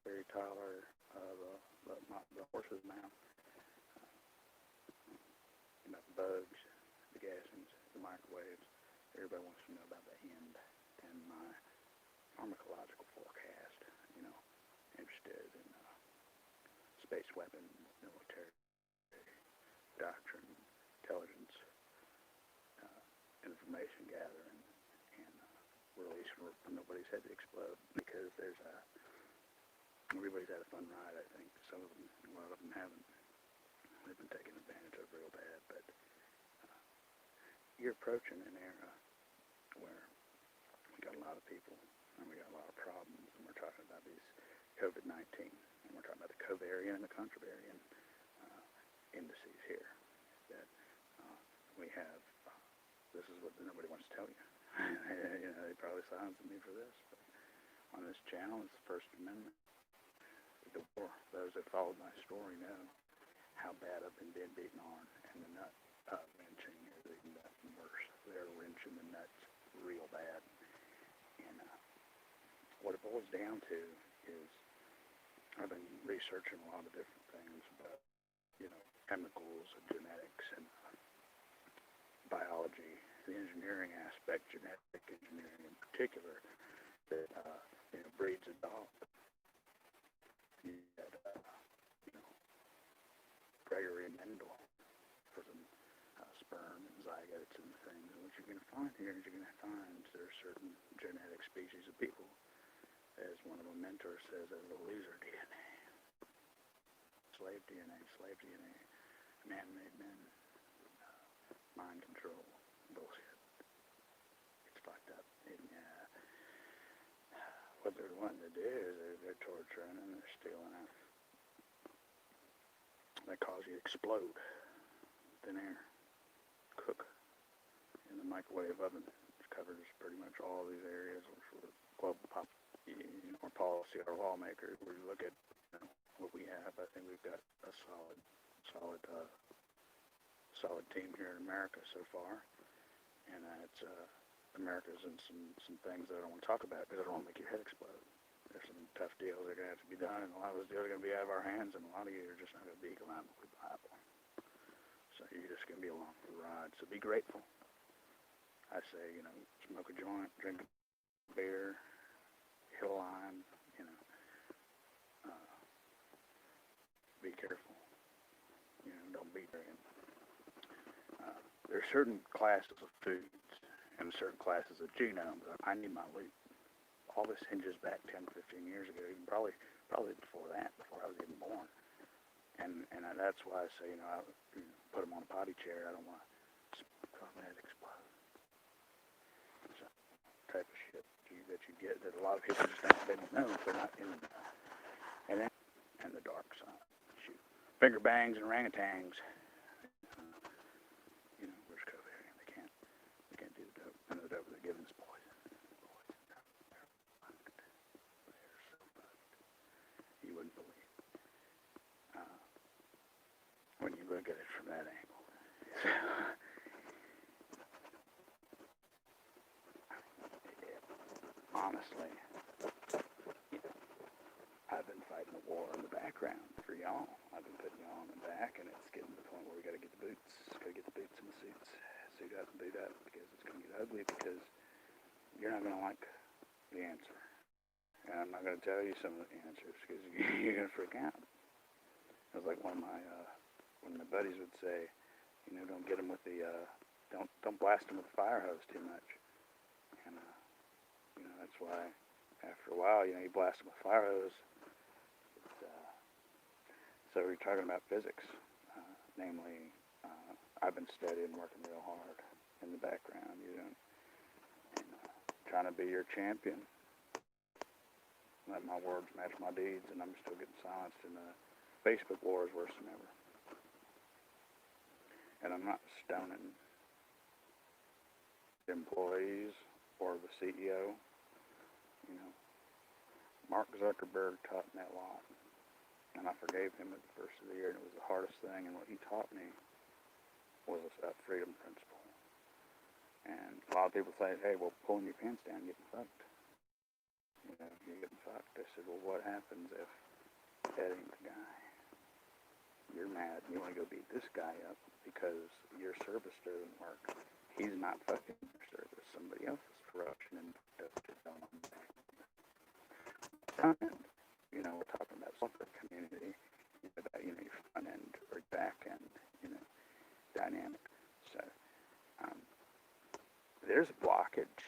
Barry Tyler, the horse's mouth. About the bugs, the gassings, the microwaves. Everybody wants to know about the end and my pharmacological forecast. Interested in space weapons, military doctrine, intelligence, information gathering, and release for nobody's head to explode, because everybody's had a fun ride. I think some of them, a lot of them haven't. They've been taken advantage of real bad, but you're approaching an era where we got a lot of people and we got a lot of problems, and we're talking about these COVID-19, and we're talking about the covariant and the contravariant indices here that we have. This is what nobody wants to tell you. They probably silenced me for this, but on this channel, it's the First Amendment. The war. Those that followed my story know how bad I've been beaten on, and the nut wrenching is even worse. They're wrenching the nuts real bad. And what it boils down to is, I've been researching a lot of different things about, chemicals and genetics and biology, the engineering aspect, genetic engineering in particular, that breeds a dog. You had, Gregory Mendel for some sperm and zygotes and things. And what you're going to find here is there are certain genetic species of people, as one of my mentors says, as a loser DNA, slave DNA, man-made men, mind control, bullshit. It's fucked up. And what they're wanting to do is they're torturing and they're stealing it. That cause you to explode, thin air, cook in the microwave oven, which covers pretty much all these areas, which were global our policy, our lawmakers. We look at what we have. I think we've got a solid team here in America so far, and it's America's in some things that I don't want to talk about because I don't want to make your head explode. There's some tough deals that are going to have to be done, and a lot of those deals are going to be out of our hands, and a lot of you are just not going to be economically viable. So you're just going to be along for the ride. So be grateful. I say, smoke a joint, drink a beer, hit a line, be careful. Don't be drinking. There are certain classes of foods and certain classes of genomes. I need my loot. All this hinges back 10, 15 years ago, even probably before that, before I was even born. And that's why I say, I put them on a potty chair. I don't want to let it explode. So, type of shit that you get that a lot of people just don't know if they're not in the and the dark side. Shoot. Finger bangs and orangutans. Where's covariant? They can't do the dope. And the dope they're giving is poison. You wouldn't believe when you look at it from that angle. Honestly, I've been fighting a war in the background for y'all. I've been putting y'all on the back, and it's getting to the point where we got to get the boots. Got to get the boots and the suits. Suit up and boot up, because it's going to get ugly, because you're not going to like the answer. And I'm not going to tell you some of the answers because you're going to freak out. It was like one of my buddies would say, don't get them with the, don't blast them with the fire hose too much. And, that's why after a while, you blast them with fire hose. So we're talking about physics, namely, I've been studying, working real hard in the background, and trying to be your champion. Let my words match my deeds, and I'm still getting silenced, and the Facebook war is worse than ever. And I'm not stoning the employees or the CEO. Mark Zuckerberg taught me a lot, and I forgave him at the first of the year, and it was the hardest thing, and what he taught me was that freedom principle. And a lot of people say, hey, well, pulling your pants down, getting fucked. you're getting fucked. I said, well, what happens if that ain't the guy? You're mad. You want to go beat this guy up because your service doesn't work. He's not fucking your service. Somebody else's corruption and shit going on there. We're talking about software community, about, your front end or back end, dynamic. So, there's a blockage.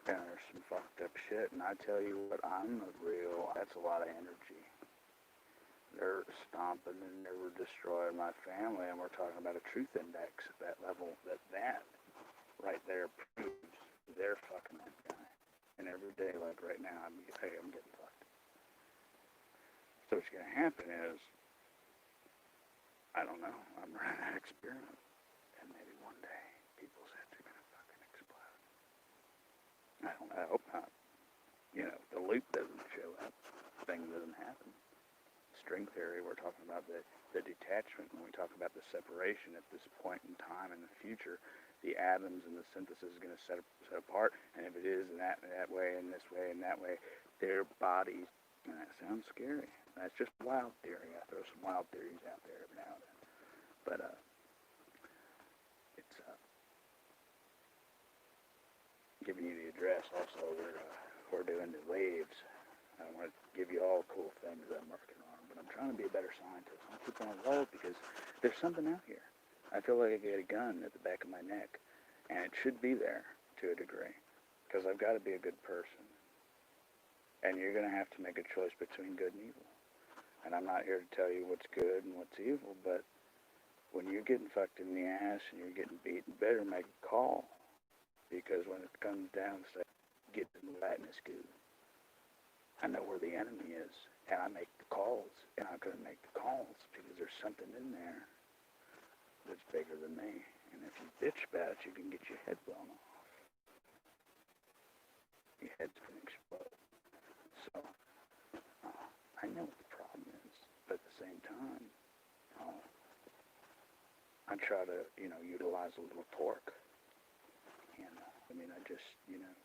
And there's some fucked up shit. And I tell you what, that's a lot of energy. They're stomping and they're destroying my family, and we're talking about a truth index at that level, that right there proves they're fucking that guy. And every day, like right now, I'm getting fucked. So what's going to happen is, I don't know, I'm running that experiment, and maybe one day people's heads are going to fucking explode. I hope not. The loop doesn't show up, thing doesn't happen. String theory, we're talking about the detachment. When we talk about the separation at this point in time in the future, the atoms and the synthesis is going to set apart, and if it is in that way and this way and that way, their bodies, and that sounds scary. That's just wild theory. I throw some wild theories out there every now and then. But it's giving you the address. Also, we're doing the waves. I want to give you all cool things that I'm working on, but I'm trying to be a better scientist. I keep on evolving because there's something out here. I feel like I get a gun at the back of my neck, and it should be there to a degree, because I've got to be a good person. And you're going to have to make a choice between good and evil. And I'm not here to tell you what's good and what's evil, but when you're getting fucked in the ass and you're getting beaten, better make a call, because when it comes down to get in the latness goo, I know where the enemy is, and I make the calls, and I'm going to make the calls because there's something in there that's bigger than me. And if you bitch about it, you can get your head blown off. Your head's going to explode. So, I know what the problem is, but at the same time, I try to, utilize a little torque. And, I just,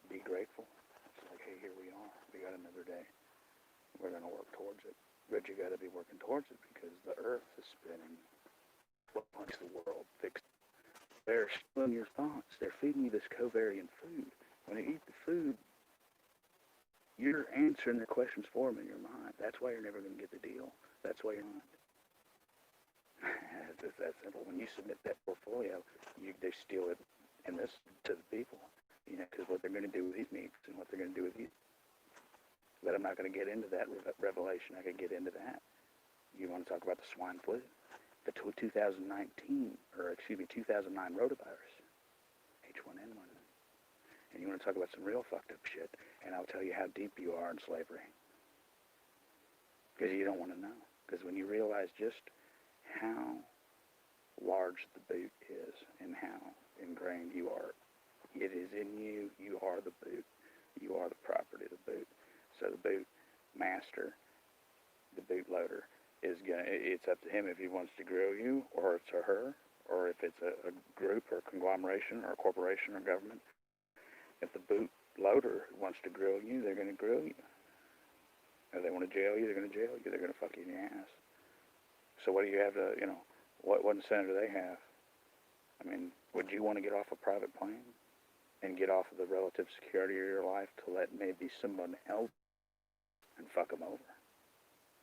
be grateful. It's like, hey, here we are. We got another day. We're going to work towards it. But you got to be working towards it because the earth is spinning. What makes the world fixed? They're stealing your thoughts. They're feeding you this covariant food. When you eat the food, you're answering their questions for them in your mind. That's why you're never going to get the deal. That's why you're not. It's that simple. When you submit that portfolio, they steal it and this to the people. Because what they're going to do with these meats and what they're going to do with these. But I'm not going to get into that revelation. I can get into that. You want to talk about the swine flu? The 2009 rotavirus, H1N1. And you want to talk about some real fucked up shit, and I'll tell you how deep you are in slavery. Because you don't want to know. Because when you realize just how large the boot is and how ingrained you are, it is in you. You are the boot. You are the property of the boot. So the boot master, the bootloader, it's up to him if he wants to grill you, or it's a her, or if it's a group or a conglomeration or a corporation or government. If the bootloader wants to grill you, they're going to grill you. If they want to jail you, they're going to jail you. They're going to fuck you in the ass. So what do you have to, what incentive do they have? Would you want to get off a private plane and get off of the relative security of your life to let maybe someone else and fuck them over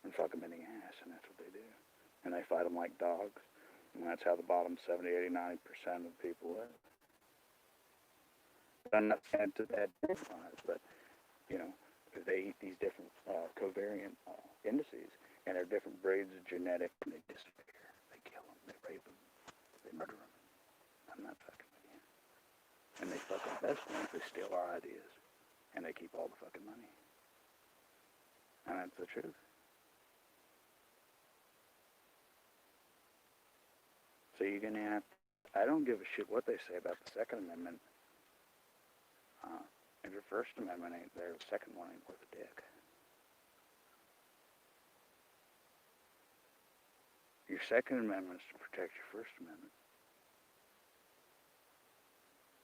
and fuck them in the ass? And that's what they do. And they fight them like dogs. And that's how the bottom 70, 80, 90% of people live. I'm not saying to that generalize, but, they eat these different covariant indices, and they're different breeds of genetic, and they disappear. They kill them. They rape them. They murder them. I'm not fucking with you. And they fuck our best ones. They steal our ideas. And they keep all the fucking money. And that's the truth. So you're going to have to, I don't give a shit what they say about the Second Amendment. If your First Amendment ain't there, the second one ain't worth a dick. Your Second Amendment is to protect your First Amendment.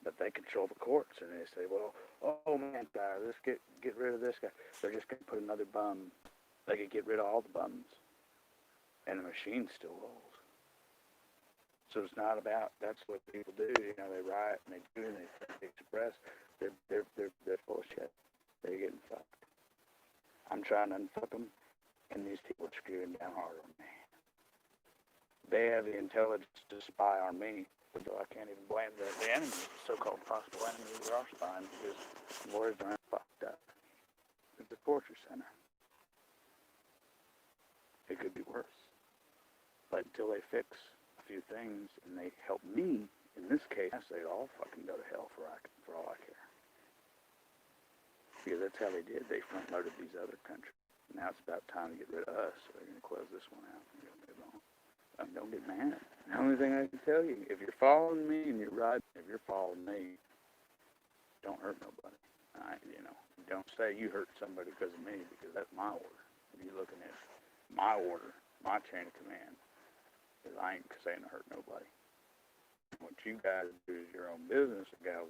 But they control the courts, and they say, well, oh man, let's get rid of this guy. They're just going to put another bum. They could get rid of all the bums, and the machine still rolls. So it's not about, that's what people do, you know, they riot and they do and they express. They're full of shit. They're getting fucked. I'm trying to unfuck them, and these people are screwing down hard on me. They have the intelligence to spy on me, although I can't even blame the enemy, the so-called possible enemy who are spying, because lawyers are fucked up. It's a torture center. It could be worse. But until they fix a few things and they help me, in this case, I say all fucking go to hell for all I care. Because that's how they did. They front-loaded these other countries. Now it's about time to get rid of us, so they're going to close this one out and move on. Don't get mad. The only thing I can tell you, if you're following me and you're right, if you're following me, don't hurt nobody. You know, don't say you hurt somebody because of me, because that's my order. If you're looking at my order, my chain of command, because I ain't saying to hurt nobody. What you guys do is your own business, gals